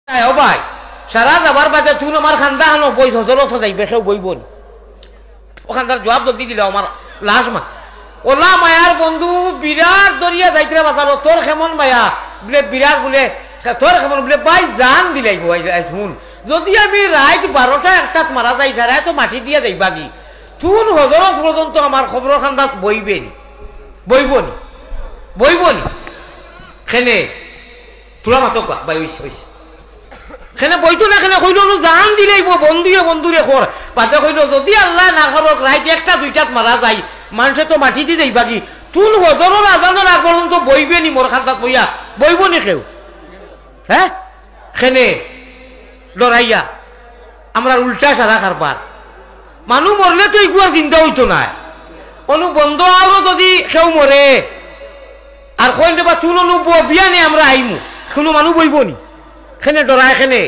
ও ভাই সারা যাবার বাদে তুই আমার খান্দা হানো বই হজরত যাইবে সেও বইব ওখানকার জবাব জলদি দিল আমার লাশ মা ওলা মায়ার বন্ধু বিরাট দরিয়া যাইতে বাজালো তোর কেমন মায়া বলে বিরাট বলে তোর কেমন বলে ভাই জান দিলাই শুন যদি আমি রাত 12টা 1টাত মারা যাই রায় তো মাটি দিয়ে যাইবা কি তুন হজরত পর্যন্ত আমার খবর খান্দাত বইবেনি বইবনি বইবনি খেনে তোলা মাতো ভাই হইছে খেনে বইতো না খেনে কইল জান দিলাইব বন্ধুয়ে বন্ধুরে খর পাতে কইল যদি আল্লাহ না করক রাত 1টা 2টাত মারা যায় মানুষে তো মাটি দিয়ে যাইবা কি তুন হজরত আজানোর আগ পর্যন্ত বইবেনি মোর খান্দাত বইয়া বইবনি কেউ হ্যাঁ খেনে লড়াইয়া আমরা উল্টা সারা কারবার মানুষ মরলে তো এগুলো চিন্তা হইতো না অনু বন্ধ আরো যদি কেউ মরে আর কইন দেবা তুন অনু বিয়ানে আমরা আইমু কোনো মানুষ বইবনি খেনে ডরায় খেনে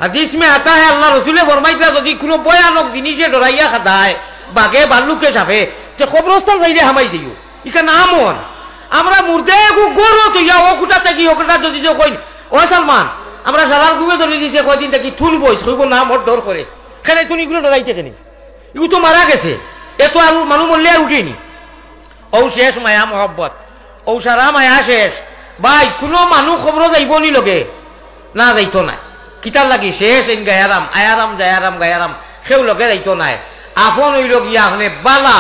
হাদিস মে আতা है আল্লাহ রসুলে ফরমাইতা যদি কোনো ভয়ানক জিনিসে ডরাইয়া খাদায় বাঘে ভাল্লুকে সাপে তে কবরস্থান যাইলে হামাই দিও ইকা নাম হন আমরা মুর্দে গরো তো ইয়া ও কুটাতে কি ওটা যদি কইন ও সালমান আমরা সারার গুবে ধরে দিয়েছে কয়দিন থেকে থুল বইস কইব না মোর ডর করে খেলে তুমি এগুলো ডরাইতে কেন এগুলো তো মারা গেছে এত আর মানুষ মরলে আর উঠেনি ও শেষ মায়া মহব্বত ও সারা মায়া শেষ ভাই কোনো মানুষ খবর যাইব নি লগে না যাইতো না কিতার লাগি শেষ এন গায়ারাম আয়ারাম জায়ারাম গায়ারাম সেও লগে যাইতো নাই আপন হইল গিয়া আপনি বালা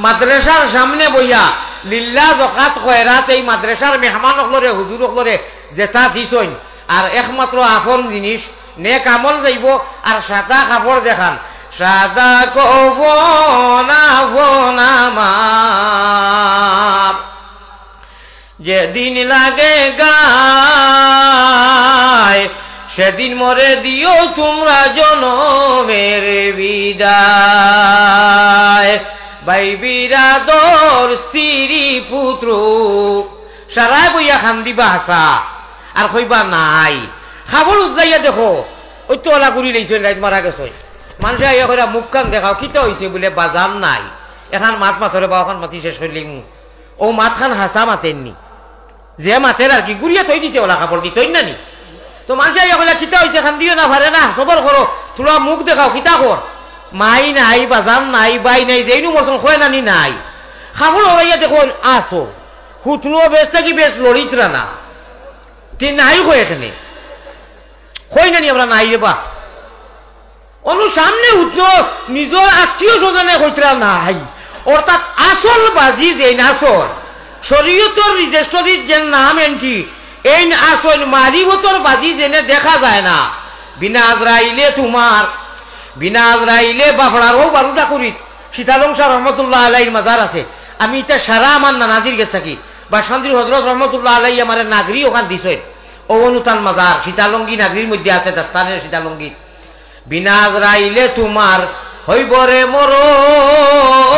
মাদ্রাসার সামনে বইয়া লিল্লা জকাত খয়রাত এই মাদ্রাসার মেহমান হলরে হুজুর হলরে যেটা দিছইন আর একমাত্র আপন জিনিস নেক আমল যাইব আর সাদা কাপড় দেখান সাদা কফন আপন আমার যেদিন লাগে গায় সেদিন মরে দিও তোমরা জনমের বিদায় ভাই বিরাদর স্ত্রী পুত্র সারাই বইয়া খান্দিবা হাসা আর কইবা নাই খাবর উজাইয়া দেখো ওই তো ওলা ঘুরি লাইছ রাইত মারা গেছ মানুষে আইয়া কইরা মুখ কান দেখাও কিতা হইছে বলে বাজার নাই এখন মাছ মাথরে বা এখন মাতি শেষ হইলি ও মাত খান হাসা মাতেননি যে মাতের আর কি গুড়িয়া থই দিছে ওলা কাপড় কি তৈ না নি তো মানুষে আইয়া কইলা কিতা হইছে খান দিও না পারে না খবর করো তোরা মুখ দেখাও কিতা কর মাই নাই বাজার নাই বাই নাই যেইনু মরসন খয় নানি নাই খাবর হইয়া দেখো আসো হুতনো বেশ থাকি বেশ লড়িতরা না তুই নাই কই এখানে কই নানি আমরা নাই রে বা অনু সামনে উঠলো নিজের আত্মীয় স্বজনে কইতরা নাই অর্থাৎ আসল বাজি যে আসল শরীয়তর রেজিস্ট্রির যে নাম এন্ট্রি এই আসল মারিবতর বাজি জেনে দেখা যায় না বিনা আজরাইলে তোমার বিনা আজরাইলে বাফড়ারও 12টা করি সীতালংসা রহমতুল্লাহ আলাইহির মাজার আছে আমি এটা সারা আমার নানাজির গেছে থাকি বা শান্তির হজরত রহমতুল্লাহ আলাইহি আমার নাগরি ওখান দিছে ও অনুতান মাজার সীতালঙ্গি নাগরির মধ্যে আছে দাস্তানের সীতালঙ্গি বিনা আজরাইলে তোমার হইবরে মরণ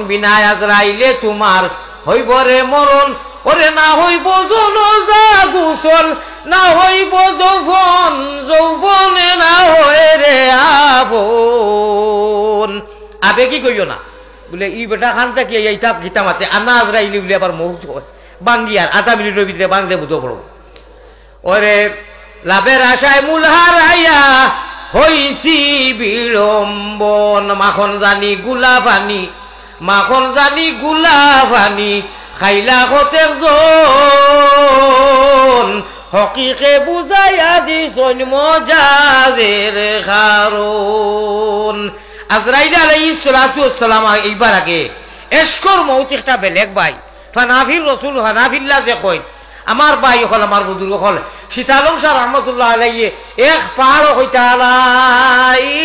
বিনা আজরাইলে তোমার হইবরে মরণ ওরে না হইব জনজা গোসল না হইব দফন যৌবনে না হয় রে আপন আবে কি কইও না বলে ই বেটা খান থেকে এইটা গীতা মাতে আনা আজরাইলি বলে আবার মৌত হয় বাঙ্গিয়ার 8 মিনিটের ভিতরে বাংলে বুঝো পড়ো ওরে লাভের আশায় মূল হারাইয়া হইছি বিড়ম্বন মাখন জানি গুলা পানি মাখন জানি গুলা পানি খাইলা হতের জন হকিকে বুঝাইয়া দিছন মজাজের কারণ আজরাইল আলাইহিস সালাতু ওয়াস সালাম এইবার আগে এশকর মউত একটা বেলেগ ভাই ফানাফির রাসূল হানাফিল্লাহ যে কই আমার ভাই হল আমার বুজুর্গ হল সীতালংসা রহমতুল্লাহ আলাইহি এক পাহাড় হইতা লা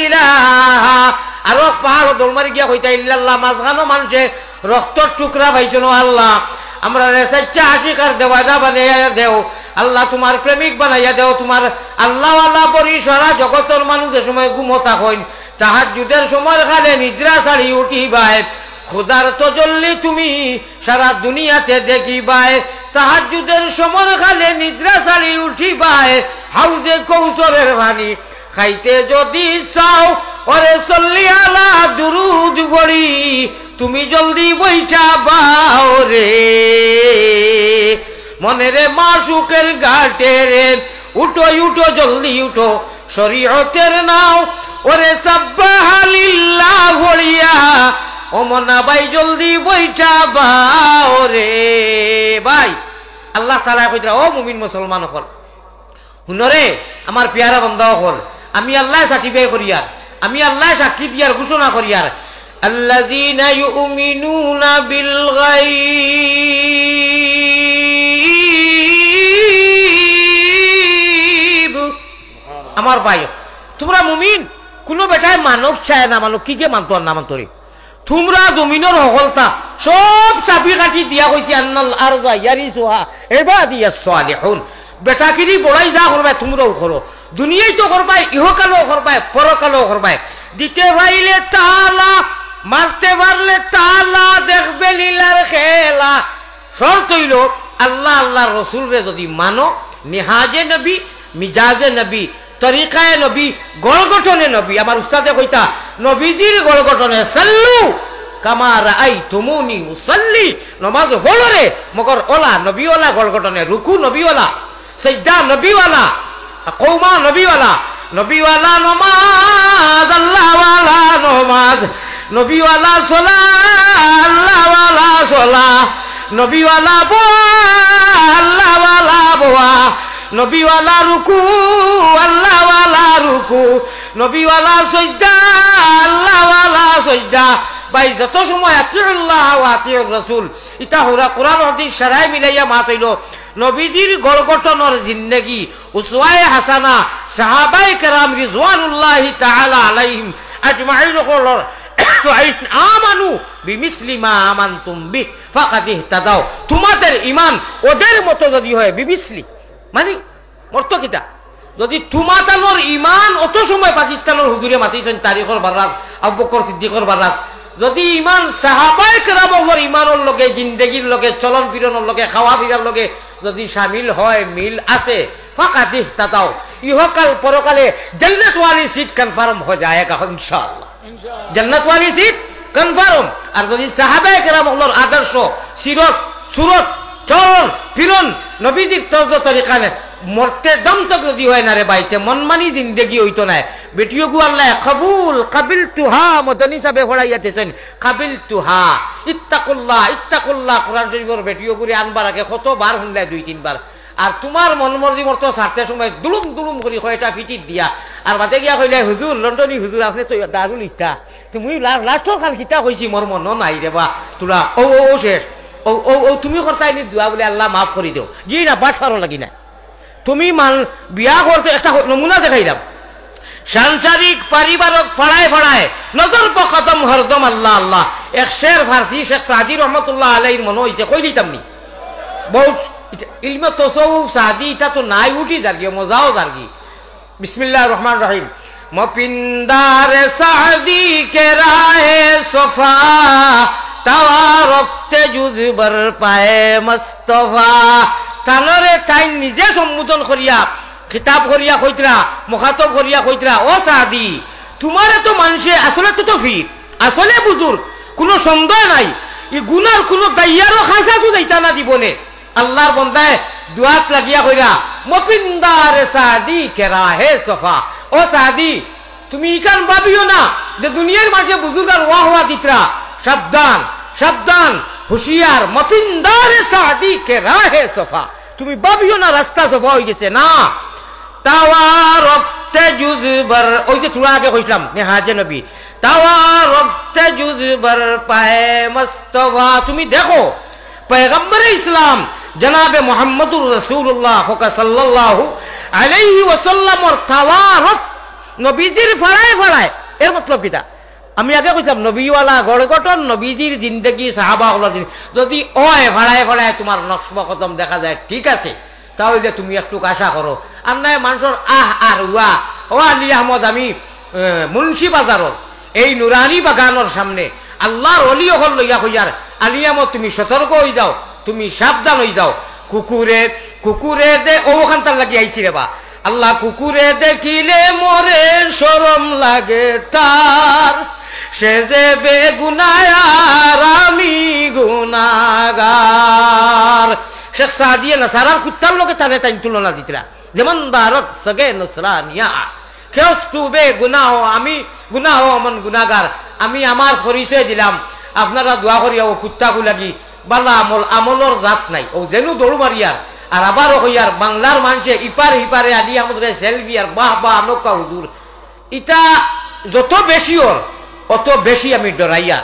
ইলাহা আর এক পাহাড় দলমারি গিয়া হইতা ইল্লাল্লাহ মাঝখানো মানুষে রক্তর টুকরা ভাইজন আল্লাহ আমরা রেসাচ্চা আশিকার দেওয়াদা বানাইয়া দেও আল্লাহ তোমার প্রেমিক বানাইয়া দেও তোমার আল্লাহ আল্লাহ বরি সারা জগতের মানুষের সময় ঘুমতা হইন তাহাজ্জুদের সময় খালে নিদ্রা ছাড়ি উঠিবাই খুদার তজল্লি তুমি সারা দুনিয়াতে দেখিবাই তাহাজ্জুদের সময় খালে নিদ্রা ছাড়ি উঠিবাই হাউজে কৌশলের পানি খাইতে যদি চাও ওরে চল্লি আলা দুরুদ পড়ি তুমি জলদি বইটা বাও রে মনে রে মাসুকের ঘাটে রে উঠো উঠো জলদি উঠো শরীয়তের নাও ওরে সাব্বাহা লিল্লাহ ভরিয়া ও মনা ভাই জলদি বইটা বাও রে ভাই আল্লাহ তাআলা কইরা ও মুমিন মুসলমান হল হুনরে আমার পিয়ারা বান্দা হল আমি আল্লাহ সার্টিফাই করিয়ার আমি আল্লাহ সাক্ষী দিয়ার ঘোষণা করিয়ার আল্লাযীনা ইউমিনুনা বিল গায়ব আমার ভাই তোমরা মুমিন কোনো বেটায় মানব চায় না মানব কি কে মানতো না মানতরে তোমরা জমিনের হকলতা সব চাবি কাটি দিয়া কইছি আন্নাল আরযা ইয়ারিসুহা ইবাদিয়াস সালিহুন বেটাকিরি বড়াই যা করবে তোমরাও করো দুনিয়ায় তো করবাই ইহকালও করবাই পরকালও করবাই দিতে পাইলে তালা মারতে পারলে তালা দেখবে লীলার খেলা শর্ত হইল আল্লাহ আল্লাহর রাসূলরে যদি মানো নিহাজে নবী মিজাজে নবী তরিকায় নবী গড়গঠনে নবী আমার উস্তাদে কইতা নবীজির গড়গঠনে সাল্লু কামা রাআইতুমুনি উসাল্লি নামাজ হলো রে মগর ওলা নবীওয়ালা গড়গঠনে রুকু নবীওয়ালা সিজদা নবীওয়ালা কওমা নবীওয়ালা নবীওয়ালা নমাজ আল্লাহওয়ালা নমাজ নবীওয়ালা সালাত আল্লাহওয়ালা সালাত নবীওয়ালা বোয়া আল্লাহওয়ালা বোয়া নবীওয়ালা রুকু আল্লাহওয়ালা রুকু নবীওয়ালা সিজদা আল্লাহওয়ালা সিজদা ভাই যত সময় আতিউল্লাহ ওয়া আতিউর রাসূল ইতা হুরা কোরআন হাদিস শরাই মিলাইয়া মা কইল নবীজির গড়গঠনের জিন্দেগি উসওয়ায়ে হাসানা সাহাবায়ে কেরাম রিজওয়ানুল্লাহি তাআলা আলাইহিম আজমাইন কলর আমানু বিমিসলি মা আমানতুম বি ফাকাদ ইহতাদাও তোমাদের ঈমান ওদের মতো যদি হয় বিমিসলি মানে অর্থ কিটা যদি তোমাতানোর ঈমান অত সময় পাকিস্তানের হুজুরে মাতিছেন তারিখর বারাত আবু বকর সিদ্দিকর বারাত যদি ঈমান সাহাবায়ে কেরামর ঈমানের লগে জিন্দেগির লগে চলন ফিরনের লগে খাওয়া ফিরার লগে যদি শামিল হয় মিল আছে ফাকাদ ইহতাদাও ইহকাল পরকালে জান্নাত ওয়ালি সিট কনফার্ম हो जाएगा इंशाअल्लाह জান্নাত ওয়ালি সিট কনফার্ম আর যদি সাহাবায়ে কেরামর আদর্শ সিরত সুরত চলন ফিরন নবীজির তরিকানে মরতে দম তক যদি হয় না রে বাইতে মনমানি জিন্দেগি হইতো না বেটিও গু আল্লাহ কবুল কাবিলতুহা মদনী সাহেব পড়াইয়াতেছেন কাবিলতুহা ইত্তাকুল্লাহ ইত্তাকুল্লাহ কোরআন শরীফের বেটিও গুরি আনবার আগে কতবার শুনলাই 2-3 বার আর তোমার মন মর্জি মতো সারতে সময় দুলুম দুলুম করি কয়টা ফিটিত দিয়া আর বাদে গিয়া কইলে হুজুর লন্ডনী হুজুর আপনি তো দারুল ইচ্ছা তুমি লাস্টর খান কিতা কইছি মোর মন নাই রে বা তোরা ও ও শেষ ও ও ও তুমি খরচাইনি দোয়া বলে আল্লাহ মাফ করে দিও জি না বাট ফারো লাগি না তুমি মান বিয়া করতে একটা নমুনা দেখাইলাম সাংসারিক পারিবারিক ফড়ায় ফড়ায় নজর পকদম হরদম আল্লাহ আল্লাহ এক শের ফারসি শেখ সাদি রহমতুল্লাহ আলাইহির মনে হইছে কই দিতাম নি বহুত ইলমে তাসাউফ সাদি এটা তো নাই উঠি জারগি মজাও জারগি বিসমিল্লাহির রহমানির রহিম মপিন্দার সাদি কে রাহে সফা তাওয়ারফতে জুজবর পায়ে মুস্তাফা তানরে তাই নিজে সম্বোধন করিয়া খিতাব করিয়া কইতরা মুখাতব করিয়া কইতরা ও সাদি তোমারে তো মানুষে আসলে তো ফির আসলে বুজুর্গ কোনো সন্দেহ নাই ই গুনার কোনো দাইয়ারও খাসা তো যাইতা না জীবনে আল্লাহর বান্দায় দুয়াত লাগিয়া কইরা মপিন্দার সাদি কে রাহে সফা ও সাদি তুমি ইকান ভাবিও না যে দুনিয়ার মাঝে বুজুর্গ আর ওয়া হওয়া দিতরা সাবধান সাবধান হুশিয়ার মপিন্দার সাদি কে রাহে সফা তুমি ভাবিও না রাস্তা সফা হয়ে গেছে না তাওয়ারফতে জুজবর ওই যে তোরা আগে কইলাম নেহাজে নবী তাওয়ারফতে জুজবর পায়ে মুস্তাফা তুমি দেখো পয়গম্বর ইসলাম জনাবে মুহাম্মদুর রাসূলুল্লাহ সাল্লাল্লাহু আলাইহি ওয়াসাল্লামর তাওয়ারফ নবীজির ফড়ায় ফড়ায় এর মতলব কিটা আমি আগে কইলাম নবীওয়ালা গড়গঠন নবীজির জিন্দেগি সাহাবা হলার যদি ওয় ভাড়ায় ভাড়ায় তোমার নকশা কদম দেখা যায় ঠিক আছে তাহলে তুমি একটু আশা করো আর নাই মানুষের আহ আর উয়া ও আলী আহমদ আমি মুন্সি বাজারর এই নুরানি বাগানোর সামনে আল্লাহর অলি হল লইয়া কইয়ার আলী আহমদ তুমি সতর্ক হয়ে যাও তুমি সাবধান হয়ে যাও কুকুরে কুকুরে দে ওখান তার লাগি আইছি রে বা আল্লাহ কুকুরে দেখিলে মরে শরম লাগে তার সে যে বেগুনায়ার আমি গুনাগার শেখ সাদিয়ে না সারার কুত্তার লোকে তানে তাই তুলনা দিতরা যেমন দারত সগে নসরানিয়া খেস্তুবে গুনাহ, আমি গুনাহ অমন গুনাহগার, আমি আমার পরিচয় দিলাম, আপনারা দোয়া করিয়া ও কুত্তাকু লাগি বালা আমল, আমলর জাত নাই, ও যেন দৌড় মারিয়ার। আর আবারও হইয়ার বাংলার মানুষে ইপার হিপারে আলি আমাদের সেলফি আর বাহ বাহ নৌকা হুজুর, ইটা যত বেশি ওর অত বেশি আমি ডরাইয়ার,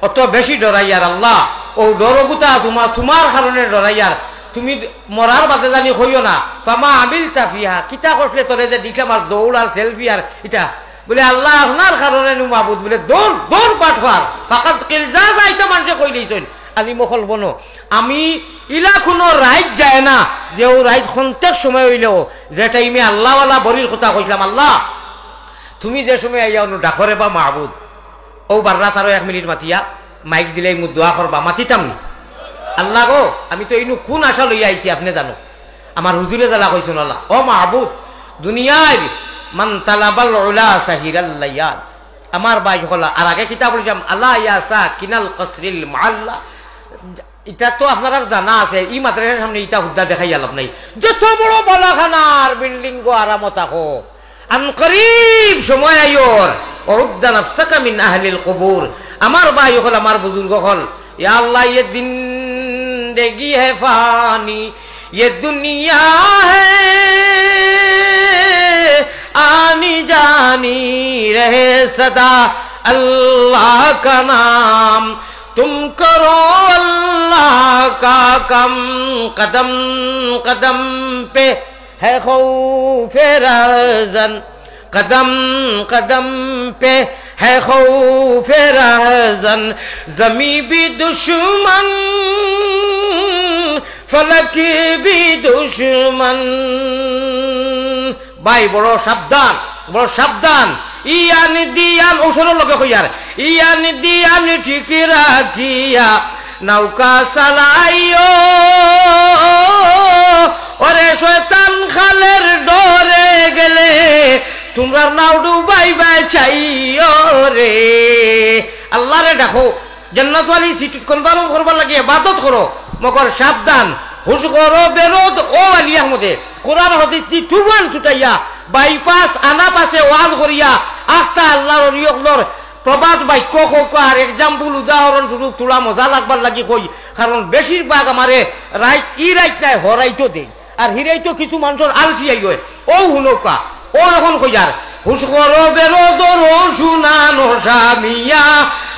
অত বেশি ডরাইয়ার। আল্লাহ ও ডরগুতা তোমার কারণে ডরাইয়ার। তুমি মরার বাদে জানি হইও না ফামা আমিল তাফিহা, কিতা করলে তোরে যে দিকে আমার দৌড় আর সেলফি আর ইটা বলে আল্লাহ আপনার কারণে নু মাহবুদ বলে দৌড় দৌড় পাঠবার ফাকাত কিলজা যাইতো মানুষে কই দিয়েছেন আমি মখল বনো। আমি ইলা কোনো রাইট যায় না যে ও রাইট খন্তের সময় হইলেও যে টাইমে আল্লাহওয়ালা বরির কথা কইলাম, আল্লাহ তুমি যে সময় আইয়া অনু ডাকরে বা মাহবুদ ও বাররা তারও 1 মিনিট মাতিয়া মাইক দিলে মু দোয়া করবা, মাতিতাম নি আল্লাহ গো আমি তো ইনু কোন আশা লইয়া আইছি আপনি জানো। আমার হুজুরে জ্বালা কইছেন আল্লাহ ও মাহবুদ দুনিয়ায় মান তালাবাল উলা সাহিরাল লায়াল, আমার ভাই হলা আর আগে কিতাব বলছিলাম আল্লাহ ইয়াসা কিনাল কসরিল মাল্লা, এটা তো আপনার জানা আছে, ই মাদ্রাসার সামনে ইটা হুদ্দা দেখাই আলাপ নাই, যত বড় বালাখানার বিল্ডিং গো আরামত থাকো আন করিব সময় আইওর ওউদ্দা নাফসাকা মিন আহলিল কুবুর। আমার ভাই হল আমার বুজুর্গ হল ইয়া আল্লাহ ये जिंदगी है फानी ये दुनिया है आनी जानी रहे सदा अल्लाह का नाम तुम करो अल्लाह का कम कदम कदम पे है खौफे रज़न कदम कदम पे है खौफे रज़न ज़मी भी दुश्मन फलक भी दुश्मन। भाई बड़ो साबधान ইয়ান দিয়ান ওসরের লোকে কইয়ার ইয়ান দিয়ান ঠিক রাখিয়া নৌকা চালাইও ওরে শয়তান খালের ডরে গেলে তোমরা নাও ডুবাইবা চাইও রে। আল্লাহরে ডাকো জান্নাত ওয়ালি সিটি কনফার্ম করবার লাগে ইবাদত করো, মগর সাবধান হুশ করো বেরোদ ও আলী আহমদে কোরআন হাদিস দি তুবান ছুটাইয়া বাইপাস আনা পাশে ওয়াজ করিয়া আস্তা আল্লাহর নিয়মর প্রবাদ বাক্য হোক আর এক্সাম্পল উদাহরণ শুধু তোলা মজা লাগবার লাগি কই, কারণ বেশিরভাগ আমারে রাইট নাই হরাইতো দেই আর হিরাইতো কিছু মানুষের আলসি আই গয় ও হুনকা ও এখন কইয়ার হুশ করো বেরোদ রো শুনানো সামিয়া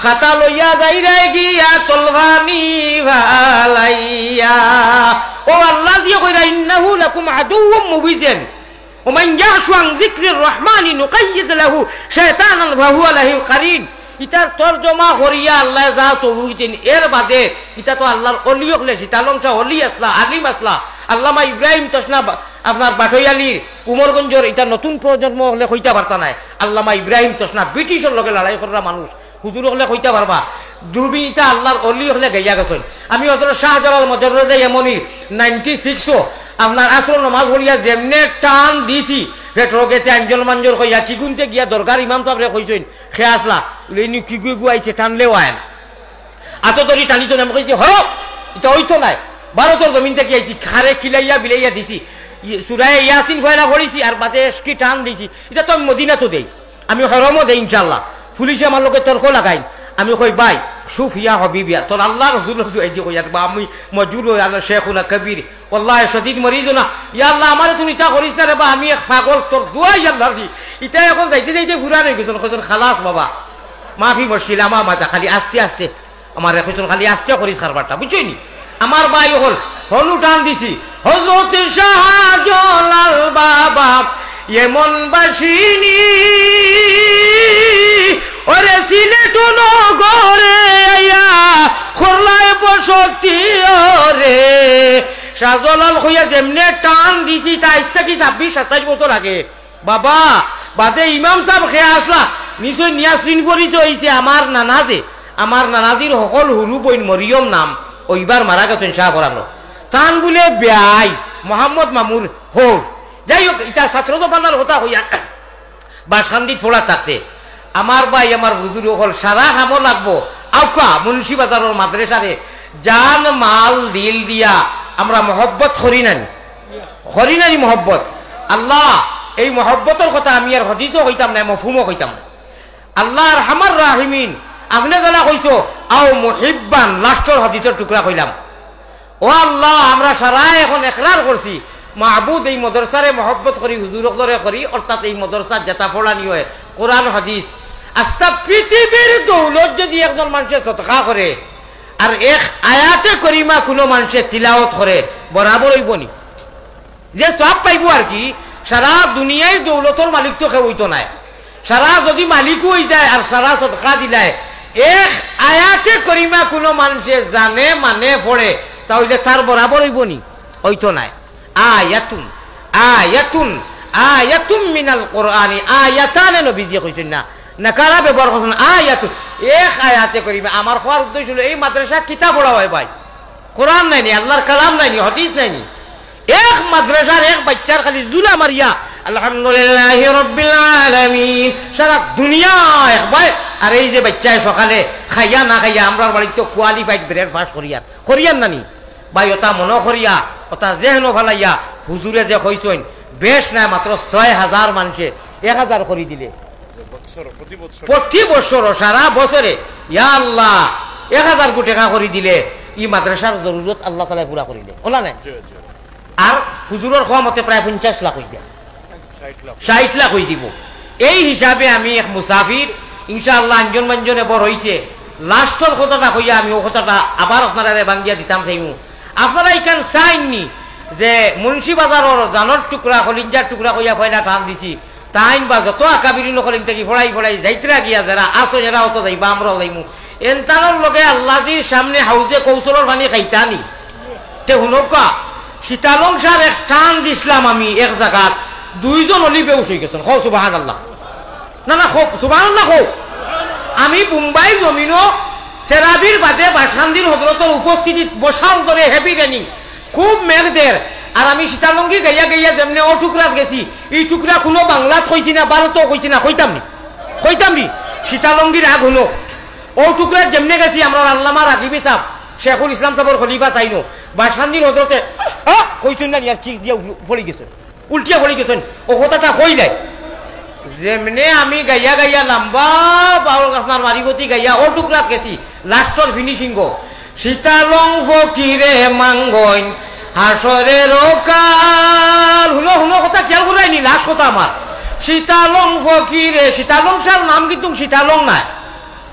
খাতা লইয়া যাইরে গিয়া তলবানি ভালাইয়া ও আল্লাহ দিয়ে কইরা ইন্নাহু লাকুম আদুউম মুবিন ওমান ইয়াশু আন যিকরির রহমানি নুকাইয়িদ লাহু শাইতানান ফাহুয়া লাহু কারিন। ইতার তরজমা করিয়া আল্লাহ যা তৌহিদিন এর বাদে ইতা তো আল্লাহর ওলি হলে সীতালংসা ওলি আসলা আলিম আসলা আল্লামা ইব্রাহিম তসনা আপনার বাটইয়ালির উমরগঞ্জের এটা নতুন প্রজন্ম হলে কইতা পারতা নাই, আল্লামা ইব্রাহিম তসনা ব্রিটিশের লগে লড়াই করা মানুষ হুজুর হলে কইতা পারবা দুর্বিনীতা আল্লাহর অলি হলে গাইয়া গেছেন। আমি হজরত শাহজালাল মজরুদে এমনি 96 আপনার আসর নমাজ পড়িয়া যেমনে টান দিছি পেট্রোগেতে আঞ্জল মাঞ্জল কইয়া চিগুনতে গিয়া দরকার ইমাম তো আপনি কইছেন খেয়ে আসলা লেনি কি গুয়াইছে টানলেও আয় না আতো তরি টানিত নাম কইছে হ এটা হইতো নাই ভারতের জমিন থেকে আইছি খারে খিলাইয়া বিলাইয়া দিছি সুরায় ইয়াসিন ফয়লা পড়িছি আর বাদে কি টান দিছি, এটা তো আমি মদিনা তো দেই আমি হরমও দেই ইনশাআল্লাহ। পুলিশে আমার লোকের তর্ক লাগাই আমি কই ভাই সুফিয়া হবিবিয়া তোর আল্লাহ রসুল বা আমি মজুর আল্লাহ শেখুনা কবির আল্লাহ সদিক মরিজ না ইয়া আল্লাহ আমার তুমি ইটা করিস না রে বা আমি এক পাগল তোর দোয়াই আল্লাহ দি ইটা এখন যাইতে যাইতে ঘুরা রয়ে গেছেন কজন খালাস বাবা মাফি মুশকিল আমার মাথা খালি আস্তে আস্তে আমার এখন খালি আস্তে করিস কারবারটা বুঝছনি। আমার ভাই হল হলু টান দিছি হযরত শাহজালাল বাবা এমন বাসিনী ওরে সিলেট নগরে আইয়া খোলায় বসতি ওরে শাহজালাল হইয়া যেমনে টান দিছি তাই থেকে 26-27 বছর আগে বাবা বাদে ইমাম সাহেব খেয়ে আসলা নিশ্চয় নিয়াসিন পরিচয় হয়েছে আমার নানাজির সকল হুরু বইন মরিয়ম নাম ওইবার মারা গেছেন শাহ করানো তান বলে বেআই মোহাম্মদ মামুর হোক যাই হোক এটা ছাত্র তো বানার হতা হইয়া বাসখান্দি থোড়া থাকতে আমার ভাই আমার বুজুর হল সারা খামো লাগবো আউকা মুন্সি বাজারের মাদ্রাসারে জান মাল দিল দিয়া আমরা মহব্বত করি নানি মহব্বত আল্লাহ এই মহব্বতের কথা আমি আর হদিসও কইতাম না, মফহুমও কইতাম না। আল্লাহ আরহামার রাহিমিন, আপনি যারা কইছো আও মুহিব্বান, লাস্টর হদিসের টুকরা কইলাম। ও আল্লাহ, আমরা সারা এখন ইকরার করছি মাহবুদ এই মদরসারে মহব্বত করি, হুজুরক ধরে করি, অর্থাৎ এই মদরসার যেটা পড়ানি হয় কোরআন হাদিস। আস্তা পৃথিবীর দৌলত যদি একজন মানুষের সদকা করে আর এক আয়াতে করিমা কোনো মানুষের তিলাওয়াত করে, বরাবর হইব নি? যে সব পাইব আর কি। সারা দুনিয়ায় দৌলতর মালিক তো কেউ হইতো নাই। সারা যদি মালিকও হই যায় আর সারা সদকা দিলায়, এক আয়াতে করিমা কোনো মানুষের জানে মানে পড়ে, তাহলে তার বরাবর হইব নি? হইতো নাই। আয়াতুন আয়াতুন আয়াতুম মিনাল কোরআনি, আয়াতানে নবীজি কইছেন না, নাকারা ব্যবহার করছেন আয়াতুন, এক আয়াতে করিমা। আমার খাওয়ার উদ্দেশ্য হলো এই মাদ্রাসা কিতাব পড়া হয় ভাই, কোরআন নাইনি, আল্লাহর কালাম নাইনি, হাদিস নাইনি। এক মাদ্রাসার এক বাচ্চার খালি জুলা মারিয়া আলহামদুলিল্লাহি রাব্বিল আলামিন সারা দুনিয়া ভাই। আর এই যে বাচ্চায় সকালে খাইয়া না খাইয়া আমরা বাড়িতে তো কোয়ালিফাইড ব্রেকফাস্ট করিয়ান নানি ভাই, ওটা মনে করিয়া ওটা জেহেন ফালাইয়া হুজুরে যে কইছেন বেশ নাই মাত্র ৬,০০০ মানুষে ১,০০০ করে দিলে প্রতি বছর সারা বছরে, ইয়া আল্লাহ ১,০০০ কোটি টাকা করে দিলে ই মাদ্রাসার জরুরত আল্লাহ তাআলা পুরা করিলে ওলা নাই। আর হুজুরের খাওয়া মতে প্রায় ৫০ লাখ হয়ে যায়, ৬০ লাখ হয়ে দিব। এই হিসাবে আমি এক মুসাফির, ইনশাআল্লাহ আঞ্জন মঞ্জনে বড় হয়েছে। লাস্টর কথাটা কইয়া আমি ও কথাটা আবার আপনারা বাঙ্গিয়া দিতাম চাইমু। আপনারা এখান চাইননি যে মুন্সি বাজারের জানোর টুকরা কলিঞ্জার টুকরা কইয়া পয়লা টান দিছি, তাইন বা যত আকাবিরি নকলিন থেকে ফড়াই ফড়াই যাইতরা গিয়া যারা আসো এরা অত যাইবা, আমরাও যাইমু। এনতানোর লগে আল্লাহজির সামনে হাউজে কৌশলের পানি খাইতানি তে হুনকা সীতালং সার এক টান দিছিলাম আমি এক জায়গাত, ২ জন অলি বেউস হয়ে গেছেন। খো সুবহানাল্লাহ, না না খো সুবহানাল্লাহ খো। আমি মুম্বাই জমিনও তেরাবির বাদে বাসান্দির হজরতের উপস্থিতিত বসাল ধরে হেভি রেনিং, খুব মেঘদের। আর আমি সীতালঙ্গি গাইয়া গাইয়া যেমনি ও টুকরাত গেছি, এই টুকরা কোনো বাংলাত কইছি না, ভারতও কইছি না, কইতাম নি সীতালঙ্গির আগ হলো। ও টুকরাত যেমনি গেছি আমরা আল্লামা রাগিবি সাহ শেখুল ইসলাম সাহেবের খলিফা চাইনো বাসান্দির হজরতে কইছেন না আর ঠিক দিয়া ফলি গেছেন, উল্টিয়া ফলি গেছেন। ও কথাটা কই নাই যেমনে আমি গাইয়া গাইয়া লম্বা বাউল আপনার মারিগতি গাইয়া ও টুকরাত গেছি, লাস্টর ফিনিশিং গো সীতালং ফকিরে মাঙ্গইন হাসরের কাল। হুনো হুনো কথা খেয়াল করাইনি, লাস্ট কথা আমার সীতালং ফকিরে। সীতালং সার নাম কিন্তু সীতালং নাই,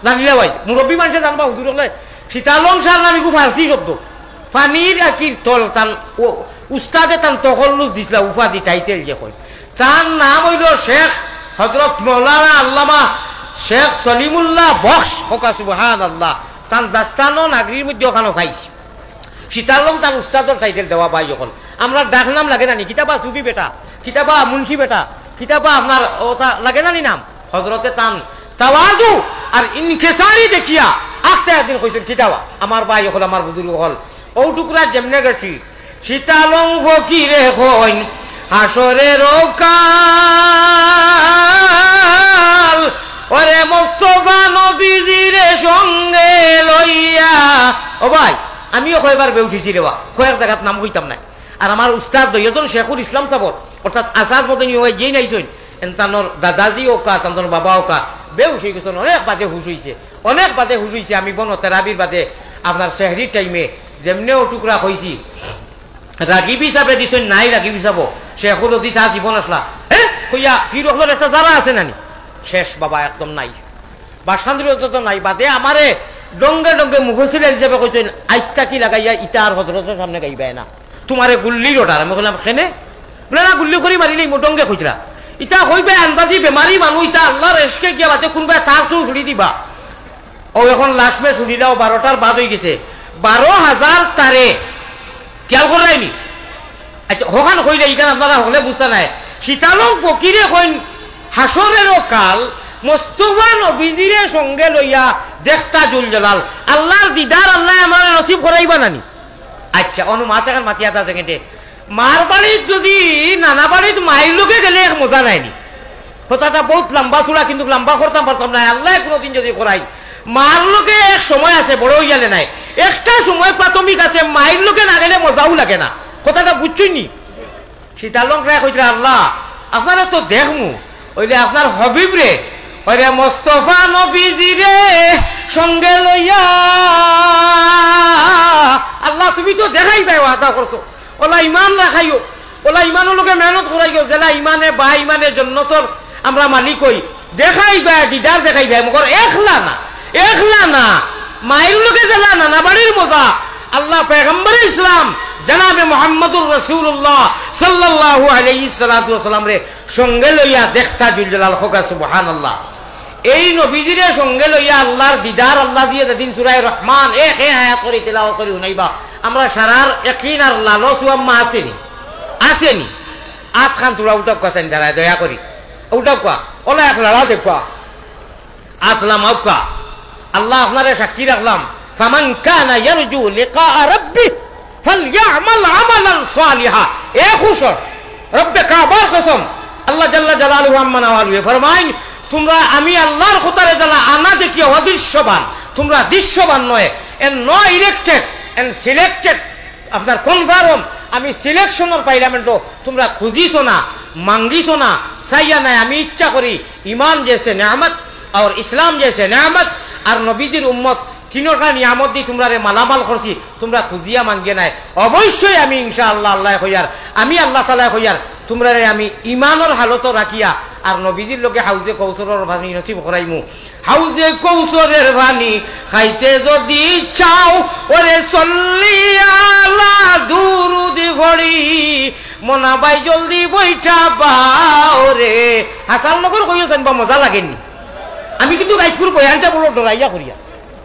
জানিলে ভাই মুরব্বী মানুষে জানবা হুজুর হলে সীতালং সার নাম একটু ফার্সি শব্দ, পানির আর কি তল তান উস্তাদে তান তখল্লুস দিছিল উপাধি টাইটেল যে কই, তার নাম হইল শেখ হযরত মৌলানা আল্লামা শেখ সলিমুল্লাহ বখশ। হকা সুবহানাল্লাহ। তার দাস্তানো নাগরির মধ্যে ওখানে খাইছি। সীতালং তার উস্তাদর টাইটেল দেওয়া ভাই যখন আমরা ডাক নাম লাগে না নি, কিতাবা সুফি বেটা, কিতাবা মুন্সি বেটা, কিতাবা আপনার ওটা লাগে না নি নাম। হজরতে তান তাওয়াজু আর ইনকেসারি দেখিয়া আস্তে একদিন কইছেন কিতাবা আমার ভাই হল আমার বুজুর্গ হল ও টুকরা যেমনে গেছি সীতালং ফকিরে কইন হাসরের কাল ওরে মুস্তাফা নবীজিরে সঙ্গে লইয়া। ও ভাই আমিও কয়েকবার বেউঠিছি রে বা, কয়েক জায়গাত নাম কইতাম নাই। আর আমার উস্তাদ দইজন শেখুল ইসলাম সাবর অর্থাৎ আসাদ মদনী হয়ে যেই নাইছেন এনতানোর দাদাজি ওকা তানোর বাবা ওকা বেউস হয়ে গেছেন, অনেক বাদে হুশ হয়েছে, অনেক বাদে হুশ হয়েছে। আমি বন তেরাবির বাদে আপনার শেহরির টাইমে যেমনেও টুকরা হয়েছি রাগিব হিসাবে দিছেন নাই, রাগিব হিসাব শেখুল দিছা জীবন আসলা হইয়া ফির হলোর একটা যারা আছে নানি শেষ বাবা একদম নাই বা শান্তিরত নাই। বাদে আমারে ডঙ্গে ডঙ্গে মুখশিলা হিসাবে কইছেন আইসটা কি লাগাইয়া ইটার হজরতের সামনে গাইবাই না, তোমারে গুল্লির ওটার। আমি বললাম খেনে বলে না গুল্লি করি মারিলেই ডঙ্গে কইতরা ইটা হইবে আন্দাজি বেমারি মানুষ ইটা আল্লাহর এসকে গিয়া বাদে কোনবা তার চুল ছুড়ি দিবা। ও এখন লাস্ট মে শুনিলাও 12টার বাদ হয়ে গেছে, 12,000 তারে খেয়াল করাইনি। আচ্ছা হখান কইলে ইখান আপনারা হলে বুঝতে নাই সীতালং ফকিরে কইন হাসরেরও কাল মুস্তাফা নবীজিরে সঙ্গে লইয়া দেখতা জুল জালাল আল্লাহর দিদার আল্লাহ আমার নসিব করাইবা নানি। আচ্ছা অনু মাথা কান মাতিয়াতা সেকেন্ডে মার বাড়ির যদি নানা বাড়ির মায়ের লোকে গেলে এক মজা নাইনি। কথাটা বহুত লম্বা চূড়া কিন্তু লম্বা করতাম পারতাম না। আল্লাহ কোনোদিন যদি করাই মার লোকে এক সময় আছে বড় হইয়ালে নাই, একটা সময় প্রাথমিক আছে মায়ের লোকে না গেলে মজাও লাগে না। কথাটা বুঝছই নি সীতালং রায় কইতে আল্লাহ আপনারা তো দেখমু ওইলে আপনার হবিব রে ওরে মোস্তফা নবীজি রে সঙ্গে লইয়া আল্লাহ তুমি তো দেখাই পাই ওয়াদা করছো ওলা ইমান রাখাইও ওলা ইমানের লোকে মেহনত করাইও জেলা ইমানে বা ইমানে জন্নতর আমরা মালিক হই দেখাই পাই দিদার দেখাই পাই মগর একলা না মায়ের লোকে জেলা নানা বাড়ির মজা আল্লাহ পয়গম্বর ইসলাম জনাবে মুহাম্মদুর রাসূলুল্লাহ সাল্লাল্লাহু আলাইহি সাল্লাতু ওয়াসাল্লাম রে সঙ্গে লইয়া দেখতা জুলজালাল খোকা সুবহানাল্লাহ এই নবীজিরে সঙ্গে লইয়া আল্লাহর দিদার আল্লাহ দিয়ে যেদিন সূরা রহমান এক আয়াত করে তেলাওয়াত করি শুনাইবা আমরা সারার ইয়াকিন আর লালচ আম্মা আসেনি আত খান তোরা উঠক কথা দাঁড়ায় দয়া করি উঠক কা ওলা এক লড়া দেখবা আতলাম আউকা আল্লাহ আপনারে সাক্ষী রাখলাম ফামান কানা ইয়ারজু লিকা রাব্বি ফালইআমাল আমালান সালিহা এ খুশর রব্বে কাবার কসম আল্লাহ জাল্লা জালালুহু আম্মা নাওয়ালু ফরমায় তোমরা আমি আল্লাহর খোতারে জানা আনা দেখি অদৃশ্যবান তোমরা দৃশ্যবান নয় and no elected and selected আপনার কনফার্ম আমি সিলেকশনের পাইলামেন্ট তোমরা খুঁজিছো না মাঙ্গিছো না চাইয়া নাই আমি ইচ্ছা করি ইমান জেসে নেয়ামত আর ইসলাম জেসে নেয়ামত আর নবীজির উম্মত তিনটা নিয়ামত দিয়ে তোমরা মালামাল করছি তোমরা খুঁজিয়া মাঙ্গে নাই অবশ্যই আমি ইনশাআল্লাহ আল্লাহ হইয়ার আমি আল্লাহ তাআলা হইয়ার তোমরা আমি ইমানের হালত রাখিয়া আর নবীজির লোকে হাউজে কৌশলের ভানি নসিব করাইমু হাউজে কৌশলের ভানি খাইতে যদি চাও ওরে সল্লি আলা দুরুদ ভরি মনাবাই জলদি বইটা বাও রে হাসান নগর কইছেন বা মজা লাগেনি আমি কিন্তু গাইপুর বয়ানটা বড় ডরাইয়া করিয়া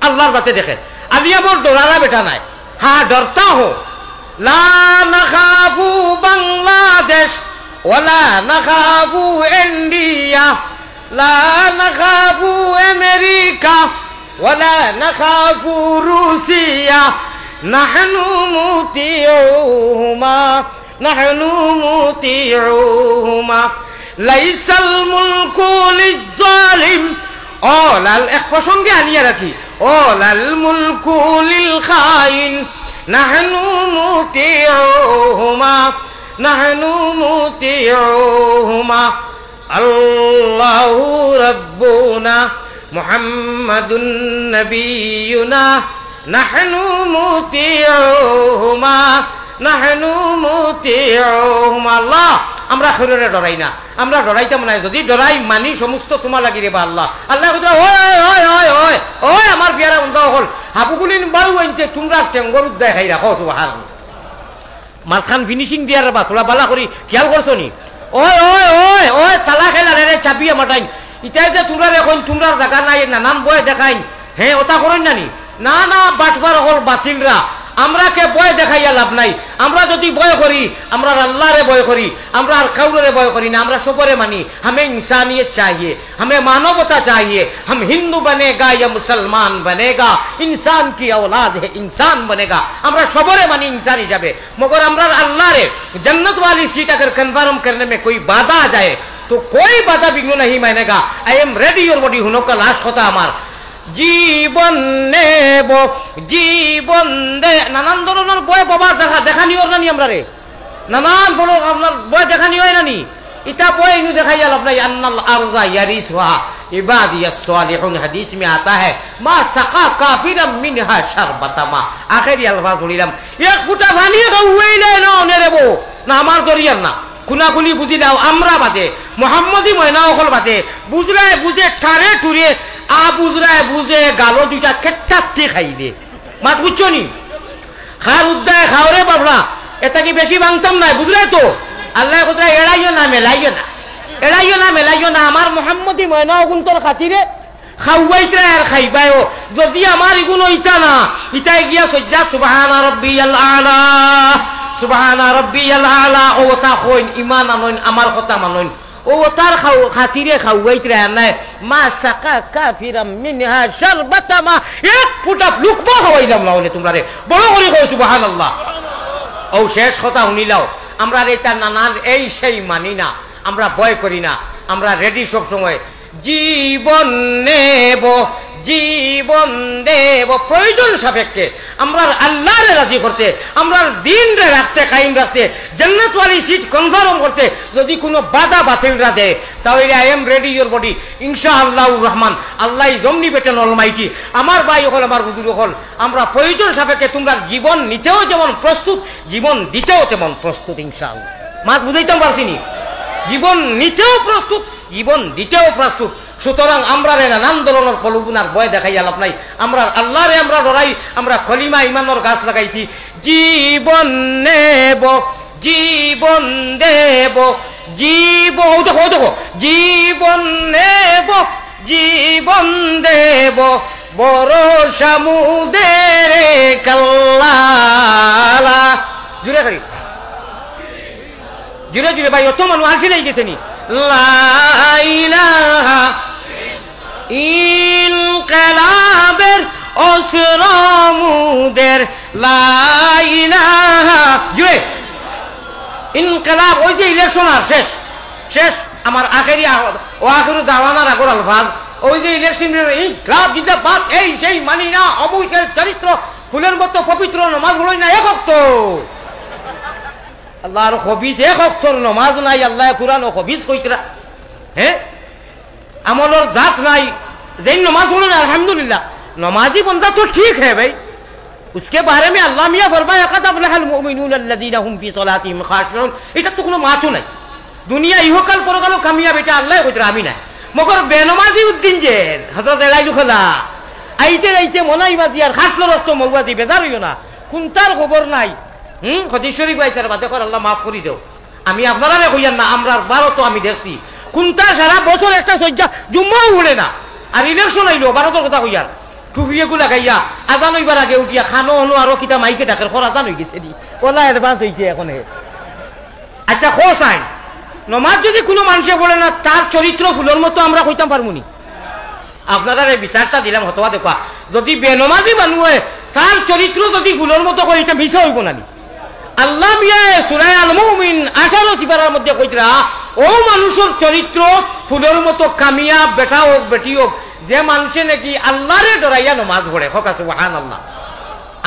আল্লাহর যাতে দেখে আলিয়া বড় ডরারা বেটা নাই হ্যাঁ ডরতা হো লা নাখাফু বাংলাদেশ ওয়ালা নাখাফু ইন্ডিয়া লা নাখাফু আমেরিকা ওয়ালা নাখাফু রুসিয়া নাহনু মুতিউহুমা লাইসাল মুলকু লিজ-জালিম লাল এক প্রসঙ্গে আনিয়া রাখি লাল মুলকু লিল খাইন নাহনু মুতিউহুমা আল্লাহু রাব্বুনা মুহাম্মাদুন নবিয়ুনা নাহনু মুতিউহুমা আল্লাহ আমরা খৈরে ডরাই না আমরা ডরাইতাম না যদি ডরাই মানি সমস্ত তোমার লাগি রে বা আল্লাহ আল্লাহ ওই আমার বিয়ারা বন্ধ হল হাপুগুলি বাড়ু আনছে তোমরা টেঙ্গর উদ্দায় খাই রাখো সুবহান মাঝখান ফিনিশিং দিয়ার বা তোরা বালা করি খেয়াল করছো নি ওই তালা খেলা রে চাবি আমাটাই ইটাই যে তোমরা এখন তোমরার জায়গা নাই নানান বয় দেখাইন হ্যাঁ ওটা করেন নানি না বাটবার হল বাতিলরা আমরা কে বয় দেখাইয়া লাভ নাই আমরা যদি বয় করি আমরা আল্লাহরে বয় করি আমরা আর কাউরে বয় করি না আমরা সবরে মানি हमें इंसानियत चाहिए हमें मानवता चाहिए हम हिंदू बनेगा या मुसलमान बनेगा इंसान की औलाद है इंसान बनेगा আমরা সবরে মানি इंसान হিসাবে मगर আমরা আল্লাহরে जन्नत वाली सीट अगर कंफर्म करने में कोई बाधा आ जाए तो कोई बाधा विघ्न नहीं मानेगा I am ready your body हुनो का लास्ट কথা আমার জীবন নেব জীবন দে নানান ধরনের বই বাবা দেখানি ওর নানি আমরা রে নানান বড় আপনার বই দেখানি হয় নানি ইটা বই ইনু দেখাই লাভ নাই আন্নাল আরজা ইয়ারিসুহা ইবাদিয়াস সালিহুন হাদিস মে আতা है মা সাকা কাফিরাম মিনহা শারবাতামা আখেরি আলফাজ বলিলাম এক ফুটা পানি হইলে না নেরেবো না আমার দরিয়ার না কুনাকুনি বুঝি দাও আমরা বাদে মুহাম্মদি ময়না ওখল বাদে বুঝরায় বুঝে ঠারে টুরে বুঝরায় বুঝে গালো দুইটা খেট্টাতে খাই দে মাত বুঝছো নি খার উদ্দায় খাওরে বাবরা এটা কি বেশি ভাঙতাম নাই বুঝলে তো আল্লাহ কোথায় এড়াইও না মেলাইও না আমার মুহাম্মদি ময়না ওগুন্তর খাতিরে খাওয়াইতে আর খাইবায়ও যদি আমার এগুলো ইটা না ইটাই গিয়া সজ্জা সুবহানা রাব্বিয়াল আলা ও তা হইন ইমান আনইন আমার কথা মানইন ও তার খাতিরে খাওয়াইতে নাই মা সাকা কাফিরাম মিনহা শারবাতামা এক ফুটা লুকমা খাওয়াইলাম না হলে তোমরা রে বড় করে কও সুবহানাল্লাহ ও শেষ কথা শুনিলাও আমরা এটা নানান এই সেই মানি না আমরা ভয় করি না আমরা রেডি সব সময় জীবন নেব জীবন দেব। প্রয়োজন সাপেক্ষে আমরা আল্লাহরে রাজি করতে, আমরা দিনরে রাখতে, কায়েম রাখতে, জান্নাতওয়ালি সিট কনফার্ম করতে যদি কোনো বাধা বাতিলরা দেয়, তাহলে I am ready your body ইনশাআল্লাহুর রহমান। আল্লাহ জমনি বেটেন অলমাইটি। আমার ভাই হল, আমার হুজুর হল, আমরা প্রয়োজন সাপেক্ষে তোমরা জীবন নিতেও যেমন প্রস্তুত, জীবন দিতেও তেমন প্রস্তুত ইনশাআল্লাহ। মাত বুঝাইতে পারছিনি? জীবন নিতেও প্রস্তুত, জীবন দিতেও প্রস্তুত। সুতরাং আমরা নানান ধরনের প্রলোভনার ভয় দেখাই লাভ নাই। আমরা আল্লাহরে আমরা লড়াই, আমরা কলিমা ইমানের গাছ লাগাইছি। জীবন নেব, জীবন দেব, দেখো দেখো, জীবন নেব, জীবন দেব, বড় সমুদের কাল্লা। জুড়ে করি, জুড়ে জুড়ে ভাই, অত মানুষ আসি নাই গেছে নি। লা ইলাহা ইনকিলাবের অসরমুদের, লা ইলাহা জুড়ে ইনকিলাব। ওই যে ইলেকশন আর শেষ শেষ, আমার আখেরি ও আখেরি দাওয়ানার আগর আলফাজ, ওই যে ইলেকশন, এই ক্লাব জিন্দাবাদ, এই সেই মানি না, অবৈধের চরিত্র ফুলের মতো পবিত্র, নমাজ পড়ই না এক অক্ত। আল্লাহর হবিস এক অক্ষর নমাজ নাই, আল্লাহ কুরআন ও হবিস কইতরা। হ্যাঁ, আমলের জাত নাই, যেই নমাজ পড়ে না আলহামদুলিল্লাহ, নমাজি বন্দা তো ঠিক है भाई। उसके बारे में अल्लाह मियां फरमाया कद अफलहल मुमिनून अल्लज़ीना हुम फी सलातिहिम खाशिऊन। এটা তো কোনো মাথু নাই, দুনিয়া ইহকাল পরকাল কামিয়াব, এটা আল্লাহ কইতরা, আমি না। মগর বেনমাজি উদ্দিন যে হযরত এলাইলু খলা আইতে আইতে মনাই বাজি আর খাটলো রক্ত মৌবাজি, বেজার হইও না, কোনটার খবর নাই। হদিশ্বরী বাইচার বাদে কর, আল্লাহ মাফ করি দেও। আমি আপনারা কইয়ান না, আমরা বারো তো আমি দেখছি কোনটা সারা বছর একটা সজ্জা জুম্মাও উড়ে না, আর ইলেকশন আইলো ভারতের কথা কইয়ার টুপিয়ে গুলা গাইয়া আজান হইবার আগে উঠিয়া খানো হলো আরো কিতা মাইকে ডাকের খর আজান হয়ে গেছে নি, ওলা অ্যাডভান্স হয়েছে এখন। আচ্ছা খোস আইন নমাজ যদি কোনো মানুষে বলে না, তার চরিত্র ফুলের মতো আমরা কইতাম পারমুনি? আপনারা এই বিচারটা দিলাম হতবা দেখা, যদি বেনমাজি মানুষ হয় তার চরিত্র যদি ফুলের মতো কই, এটা মিশা হইব না। আল্লাহ মিয়া সূরা আল মুমিন 18 সিপারার মধ্যে কইতরা, ও মানুষের চরিত্র ফুলের মতো কামিয়াব, বেটা হোক বেটি হোক, যে মানুষে নাকি আল্লাহরে ডরাইয়া নমাজ পড়ে। হক আছে সুবহানাল্লাহ।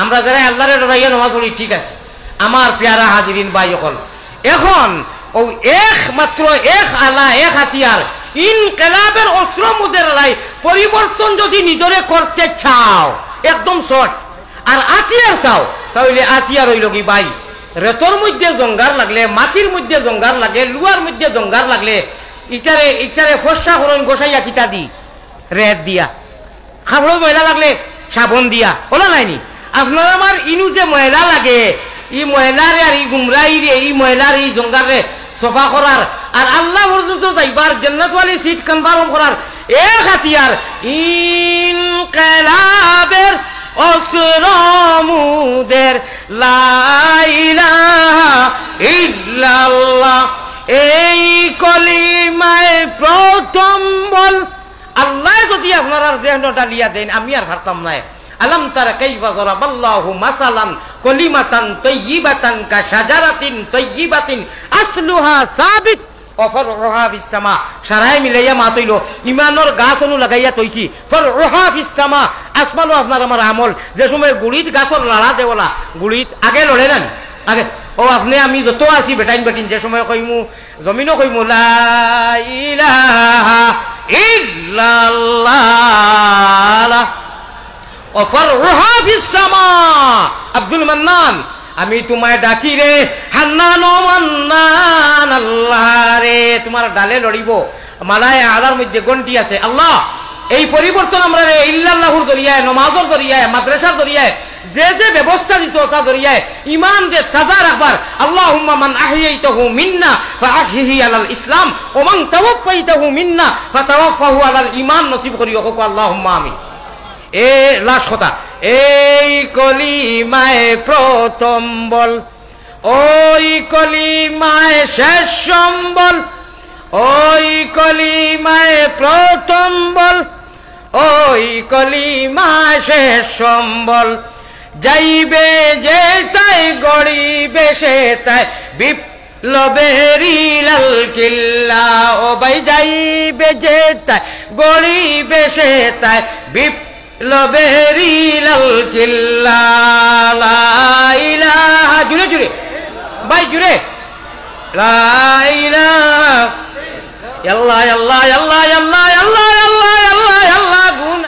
আমরা যারা আল্লাহরে ডরাইয়া নমাজ পড়ি, ঠিক আছে। আমার প্যারা হাজিরিন ভাই হল, এখন ও একমাত্র এক আলা, এক হাতিয়ার, ইনকিলাবের অস্ত্র মুদের লাই পরিবর্তন যদি নিজরে করতে চাও, একদম শর্ট, আর আতিয়ার চাও, তাহলে আতিয়ার হইল কি ভাই, রেতর মধ্যে জঙ্গার লাগলে, মাটির মধ্যে জঙ্গার লাগে, লুয়ার মধ্যে জঙ্গার লাগলে, ইটারে ইটারে ফসা করুন গোসাইয়া কিতা দি, রেত দিয়া, খাবড়ো ময়লা লাগলে সাবন দিয়া, ওলা নাইনি। আপনার আমার ইনু যে ময়লা লাগে, ই ময়লারে আর ই গুমরাই রে, ই ময়লার এই জঙ্গারে সফা করার, আর আল্লাহ পর্যন্ত যাইবার জান্নাতওয়ালি সিট কনফার্ম করার এক হাতিয়ার ইনকিলাবের অসরমুদের, লা ইলাহা ইল্লাল্লাহ, এই কলিমায় প্রথম বল। আল্লাহ যদি আপনার জেহনটা লিয়া দেন, আমি আর পারতাম না। আলাম তারা কাইফা যারাবাল্লাহু মাসালান কলিমাতান তাইয়িবাতান কাশাজারাতিন তাইয়িবাতিন আসলুহা সাবিত ওয়া ফারউহা ফিস সামা। সারাই মিলাইয়া মাতইল ইমানের গাছ অনু লাগাইয়া তৈছি, ফারউহা ফিস সামা, আসমানও আপনার আমার আমল। যে সময় গুড়িত গাছর লাড়া দেওলা, গুড়িত আগে লড়ে নেন আগে, ও আপনি আমি যত আছি বেটাইন বেটিন, যে সময় কইমু জমিনও কইমু লা ইলাহা ইল্লাল্লাহ ওয়া ফারউহা ফিস সামা। আব্দুল মান্নান, আমি তোমায় ডাকি রে হান্নান ও মান্নান, আল্লাহ রে তোমার ডালে লড়িব, মালায় আলার মধ্যে গন্টি আছে। আল্লাহ এই পরিবর্তন আমরা রে ইল্লাল্লাহুর জরিয়ায়, নমাজের জরিয়ায়, মাদ্রাসার জরিয়ায়, যে যে ব্যবস্থা দিত তা জরিয়ায় ইমান যে তাজা রাখবার। আল্লাহুম্মা মান আহইয়াইতাহু মিন্না ফাআহইহি আলাল ইসলাম ওয়া মান তাওয়াফাইতাহু মিন্না ফাতাওয়াফাহু আলাল ঈমান নসিব করিও। আল্লাহুম্মা আমিন। এ লাশ কথা, এই কলিমায় প্রথম বল, ওই কলিমায় শেষ সম্বল, ওই কলিমায় প্রথম বল, ওই কলিমায় শেষ সম্বল। যাইবে যে তাই গড়িবে সে তাই বিপ্লবেরই লাল কিল্লা, ও ভাই যাইবে যে তাই গড়িবে সে তাই বিপ্লব লবেরি লাল কিল্লা লা ইলাহা জুড়ে জুড়ে ভাই জুড়ে লা ইলাহা আল্লাহ আল্লাহ আল্লাহ আল্লাহ